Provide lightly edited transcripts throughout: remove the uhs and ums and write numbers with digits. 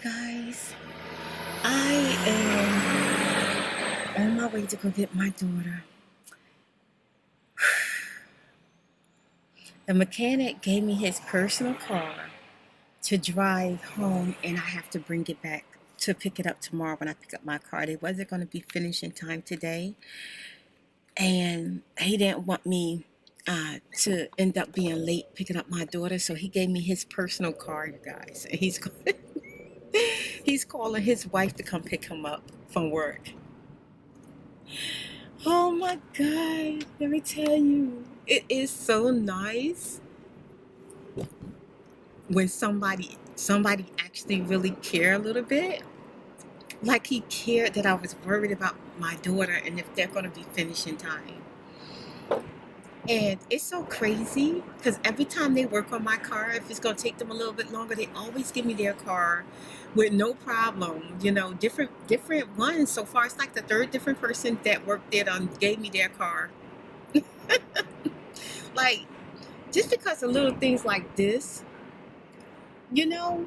guys. I am on my way to go get my daughter. The mechanic gave me his personal car to drive home, and I have to bring it back to pick it up tomorrow when I pick up my car. They wasn't going to be finished in time today, and he didn't want me to end up being late picking up my daughter, so he gave me his personal car, you guys. And he's calling his wife to come pick him up from work. Oh my God, let me tell you, it is so nice when somebody actually really care a little bit. Like he cared that I was worried about my daughter and if they're going to be finished in time. And it's so crazy because every time they work on my car, if it's going to take them a little bit longer, they always give me their car with no problem. You know, different ones. So far, it's like the third different person that worked there gave me their car. Like, just because of little things like this, you know,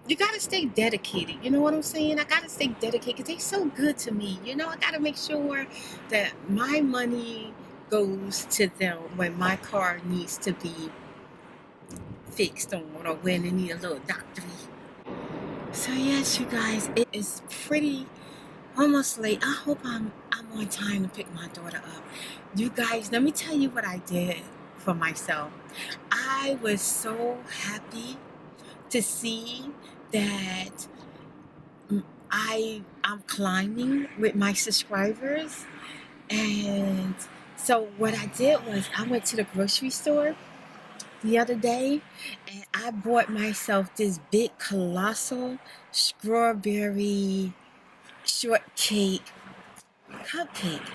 you got to stay dedicated. You know what I'm saying? I got to stay dedicated because they're so good to me. You know, I got to make sure that my money goes to them when my car needs to be fixed on or when they need a little doctory. So yes, you guys, it is pretty almost late. I hope I'm on time to pick my daughter up. You guys, let me tell you what I did for myself. I was so happy to see that I'm climbing with my subscribers. And so what I did was I went to the grocery store the other day and I bought myself this big colossal strawberry shortcake cupcake.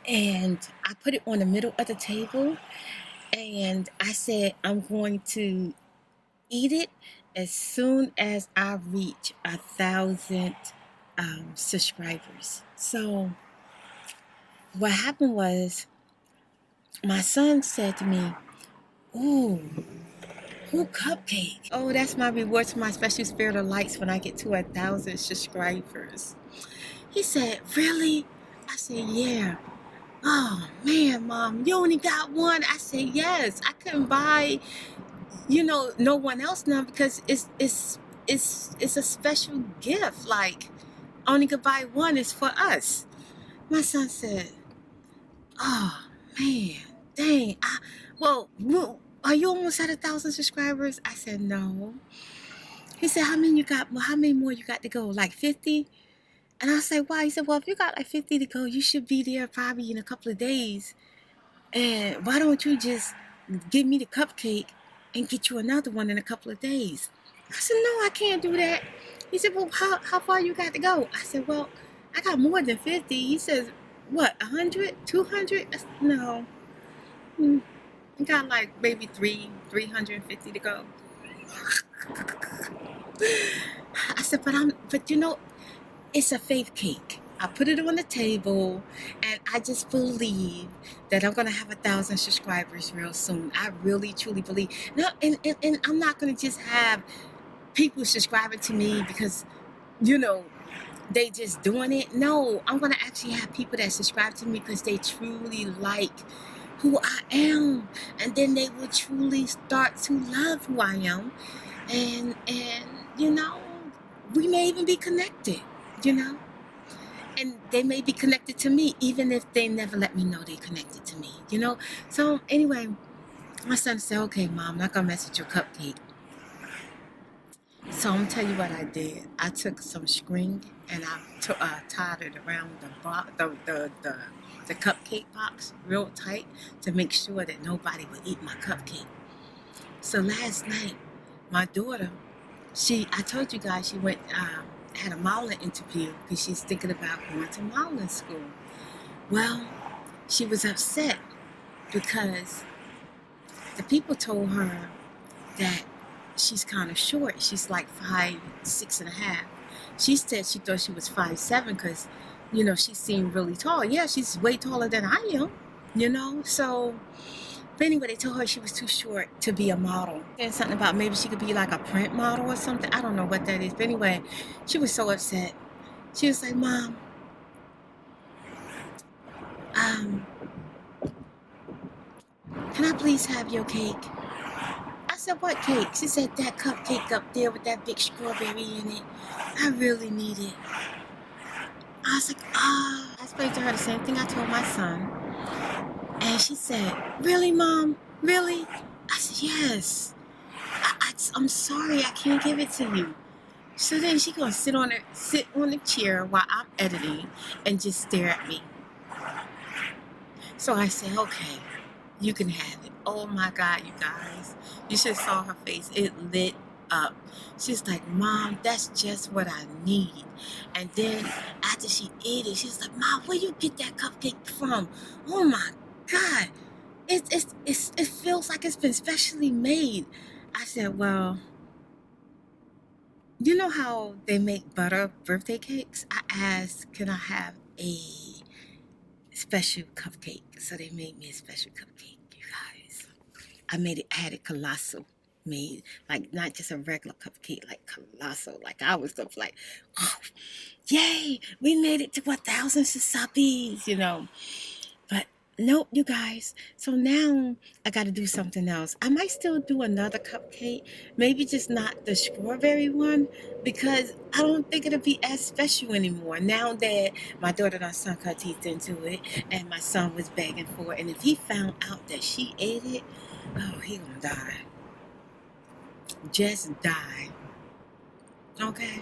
And I put it on the middle of the table and I said I'm going to eat it as soon as I reach 1,000 subscribers. So what happened was my son said to me, "Ooh, who cupcake? Oh, that's my reward to my special spirit of lights when I get to 1,000 subscribers." He said, "Really?" I said, "Yeah." "Oh man, Mom, you only got one." I said, "Yes, I couldn't buy, no one else now because it's a special gift. Like, I only could buy one. It's for us." My son said, "Oh man, dang. Well, are you almost at 1,000 subscribers?" I said, "No." He said, "How many you got? Well, how many more you got to go? Like 50?" And I said, "Why?" He said, "Well, if you got like 50 to go, you should be there probably in a couple of days. And why don't you just give me the cupcake and get you another one in a couple of days?" I said, "No, I can't do that." He said, "Well, how far you got to go?" I said, "Well, I got more than 50. He says, "What, 100, 200? I said, "No. I got like maybe 350 to go." I said, but it's a faith cake. I put it on the table and I just believe that I'm gonna have 1,000 subscribers real soon. I really truly believe. No, and I'm not gonna just have people subscribing to me because, they just doing it. No, I'm gonna actually have people that subscribe to me because they truly like who I am. And then they will truly start to love who I am. And we may even be connected, and they may be connected to me even if they never let me know they're connected to me. So anyway, my son said, "Okay, Mom, I'm not gonna mess with your cupcake." So I'm gonna tell you what I did. I took some string and I tied it around the cupcake box real tight to make sure that nobody would eat my cupcake. So last night, my daughter, I told you guys she went, had a modeling interview because she's thinking about going to modeling school. Well, she was upset because the people told her that she's kind of short. She's like 5'6.5". She said she thought she was 5'7" because, she seemed really tall. Yeah, she's way taller than I am, So But anyway, they told her she was too short to be a model. And something about maybe she could be like a print model or something. I don't know what that is. But anyway, she was so upset. She was like, Mom, um, can I please have your cake? I said, what cake? She said, that cupcake up there with that big strawberry in it. I really need it. I was like, ah. I explained to her the same thing I told my son. And she said, really, Mom? Really? I said, yes. I'm sorry, I can't give it to you. So then she gonna sit on the chair while I'm editing and just stare at me. So I said, okay, you can have it. Oh my God, you guys. You should have saw her face. It lit up. She's like, Mom, that's just what I need. And then after she ate it, she's like, Mom, where you get that cupcake from? Oh my God. It feels like it's been specially made. I said, well, you know how they make butter birthday cakes? I asked, can I have a special cupcake? So they made me a special cupcake, you guys. I had it colossal made, like not just a regular cupcake, like colossal. Like I was up like, oh, yay, we made it to 1,000 subbies, you know. But nope, you guys. So now I got to do something else. I might still do another cupcake, maybe just not the strawberry one, because I don't think it'll be as special anymore. Now that my daughter done sunk her teeth into it, and my son was begging for it, and if he found out that she ate it, oh, he gonna die. Just die. Okay.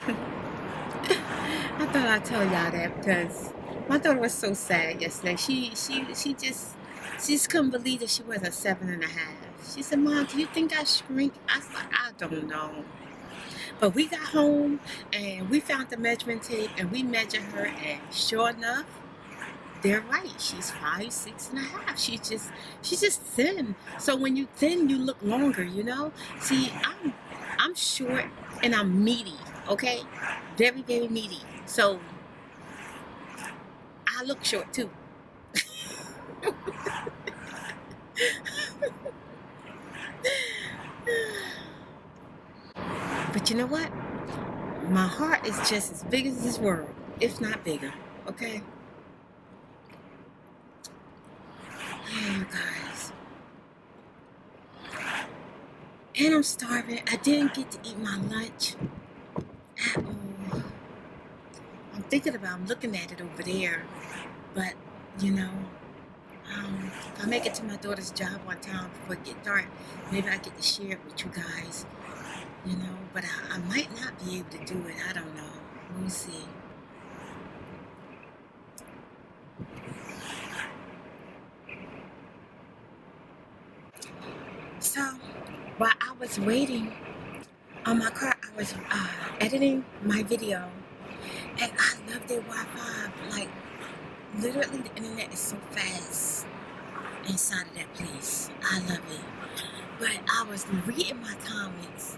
I thought I'd tell y'all that because my daughter was so sad yesterday. She just couldn't believe that she was a 7.5. She said, Mom, do you think I shrink? I was like, I don't know. But we got home and we found the measuring tape and we measured her, and sure enough, they're right. She's 5'6.5". She's just thin. So when you thin, you look longer, you know? See, I'm short and I'm meaty, okay? Very, very meaty. So I look short too. But you know what? My heart is just as big as this world, if not bigger, okay? Yeah, you guys. And I'm starving. I didn't get to eat my lunch at all. I'm looking at it over there. But, you know, if I make it to my daughter's job one time before it gets dark, maybe I get to share it with you guys, you know. But I might not be able to do it. I don't know. We'll see. So, while I was waiting on my car, I was editing my video, and I love their Wi-Fi. Like, literally, the internet is so fast inside of that place. I love it. But I was reading my comments,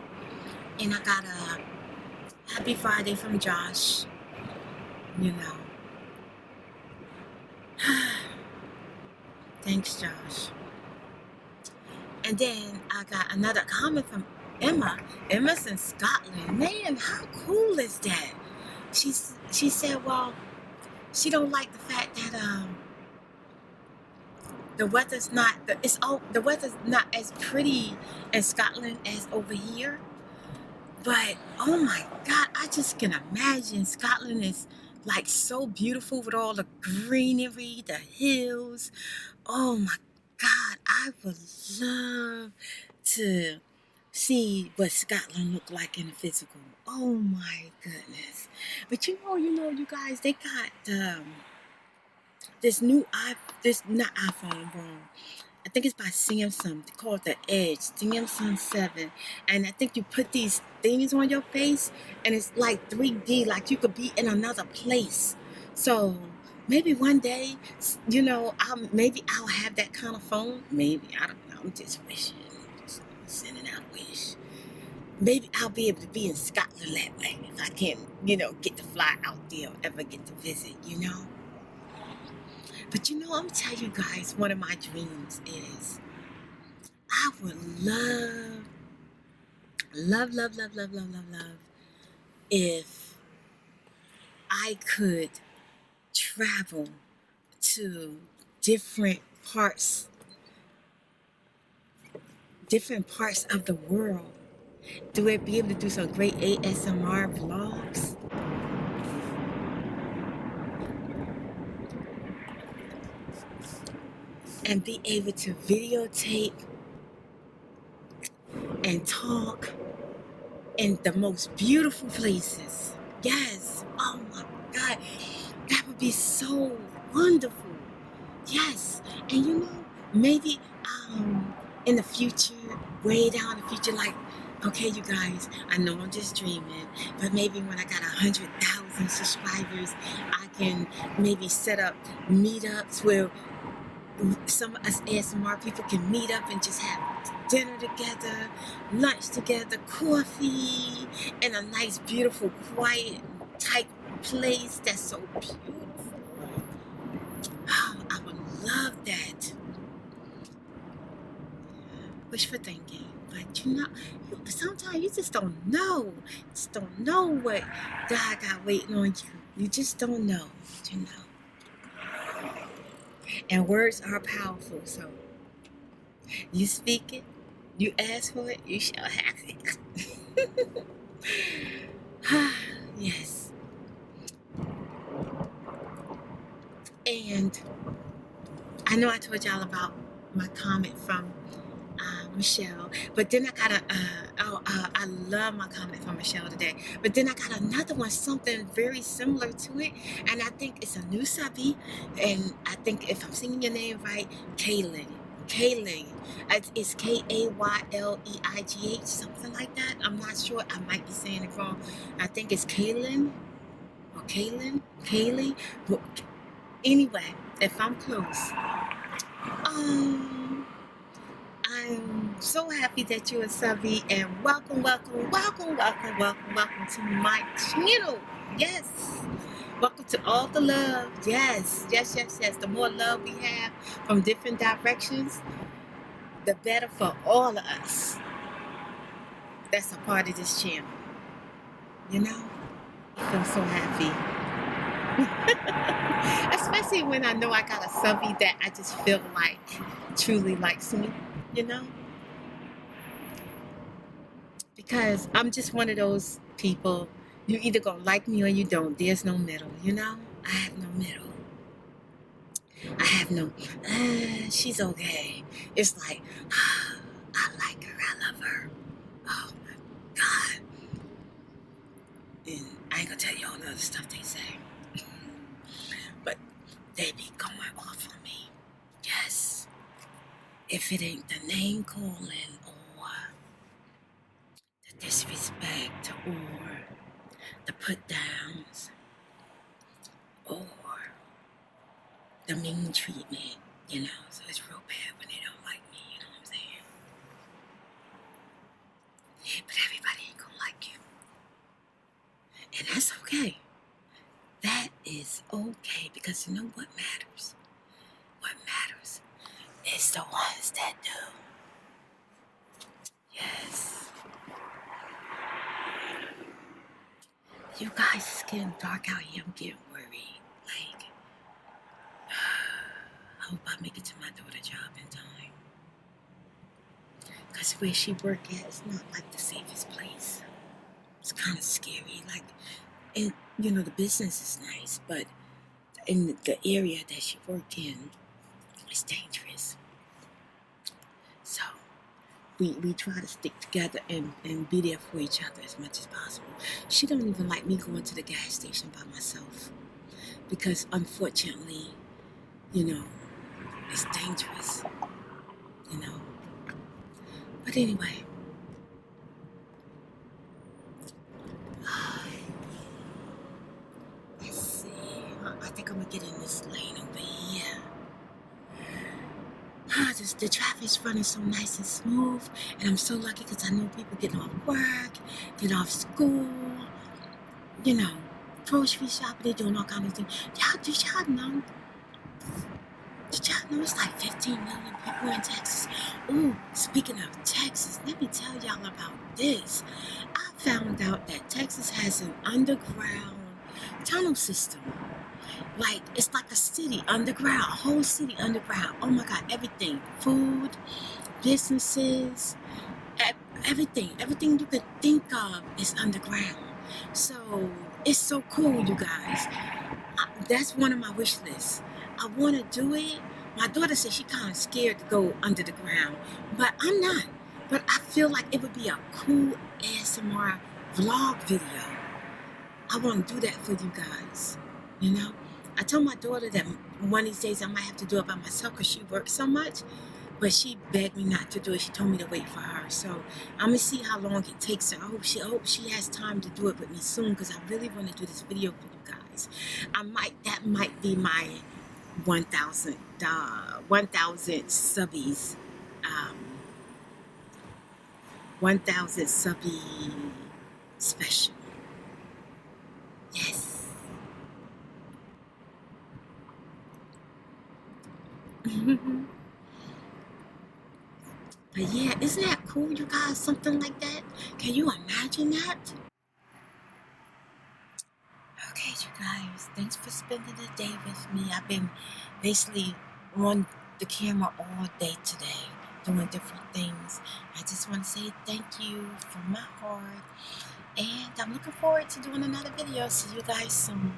and I got a happy Friday from Josh, you know. Thanks, Josh. And then I got another comment from Emma. Emma's in Scotland. Man, how cool is that? She said, well, she don't like the fact that the weather's not the weather's not as pretty in Scotland as over here. But oh my God, I just can imagine Scotland is like so beautiful with all the greenery, the hills. Oh my God, I would love to see what Scotland looked like in the physical. Oh my goodness. But you know, you guys, they got this not iPhone, wrong. I think it's by Samsung. They call it the Edge, Samsung 7. And I think you put these things on your face and it's like 3D, like you could be in another place. So maybe one day, you know, maybe I'll have that kind of phone. Maybe, I don't know. I'm just wishing, just sending out a wish. Maybe I'll be able to be in Scotland that way if I can, you know, get to fly out there or ever get to visit, you know. But you know, I'm gonna tell you guys, one of my dreams is I would love if I could travel to different parts of the world. Do it be able to do some great ASMR vlogs? And be able to videotape and talk in the most beautiful places. Yes. Oh my God. That would be so wonderful. Yes. And you know, maybe in the future, way down in the future, like, okay, you guys, I know I'm just dreaming, but maybe when I got 100,000 subscribers, I can maybe set up meetups where some of us ASMR people can meet up and just have dinner together, lunch together, coffee, in a nice, beautiful, quiet, tight place that's so beautiful. Oh, I would love that. Wishful thinking. But you know, sometimes you just don't know. Just don't know what God got waiting on you. You just don't know, you know. And words are powerful, so you speak it, you ask for it, you shall have it. Yes. And I know I told y'all about my comment from Michelle, but then I got I love my comment from Michelle today, but then I got another one, something very similar to it, and I think it's a new subby, and I think if I'm singing your name right, Kaylin, it's Kayleigh, something like that. I'm not sure, I might be saying it wrong. I think it's Kaylin, or Kaylee, but anyway, if I'm close, I'm so happy that you're a subby, and welcome to my channel. Yes. Welcome to all the love. Yes. The more love we have from different directions, the better for all of us that's a part of this channel. You know? I feel so happy. Especially when I know I got a subby that I just feel like truly likes me, you know? Because I'm just one of those people, you either gonna like me or you don't. There's no middle, you know? I have no middle. I have no, she's okay. It's like, I like her, I love her. Oh my God. And I ain't gonna tell you all the other stuff they say. But they be going off on me. Yes. If it ain't the name calling or the disrespect or the put downs or the mean treatment, you know, so it's real bad when they don't like me, you know what I'm saying? But everybody ain't gonna like you. And that's okay. That is okay, because you know what matters? What matters is the ones that do. Yes. You guys, it's getting dark out here. I'm getting worried. Like, I hope I make it to my daughter's job in time. Because where she work at is not like the safest place. It's kind of scary. Like, and you know, the business is nice, but in the area that she work in, it's dangerous. So we try to stick together and be there for each other as much as possible. She don't even like me going to the gas station by myself, because unfortunately, you know, it's dangerous, you know. But anyway, let's see. I think I'm gonna get in this lane over here. The traffic's running so nice and smooth, and I'm so lucky because I know people getting off work, getting off school, you know, grocery shopping, they're doing all kinds of things. Y'all know Did y'all know it's like 15 million people in Texas? Ooh, speaking of Texas, let me tell y'all about this. I found out that Texas has an underground tunnel system. Like, it's like a city underground, a whole city underground. Oh my God, everything. Food, businesses, everything you could think of is underground. So it's so cool, you guys. That's one of my wish lists. I want to do it. My daughter said she kind of scared to go under the ground, but I'm not. But I feel like it would be a cool ASMR vlog video. I want to do that for you guys. You know, I told my daughter that one of these days I might have to do it by myself because she works so much. But she begged me not to do it. She told me to wait for her. So I'm gonna see how long it takes her. I hope she has time to do it with me soon because I really want to do this video for you guys. That might be my 1,000 subbies, 1,000 subby special. Yes. But yeah, isn't that cool, you guys? Something like that. Can you imagine that? Okay, you guys, thanks for spending the day with me. I've been basically on the camera all day today, doing different things. I just want to say thank you from my heart, and I'm looking forward to doing another video. See you guys soon.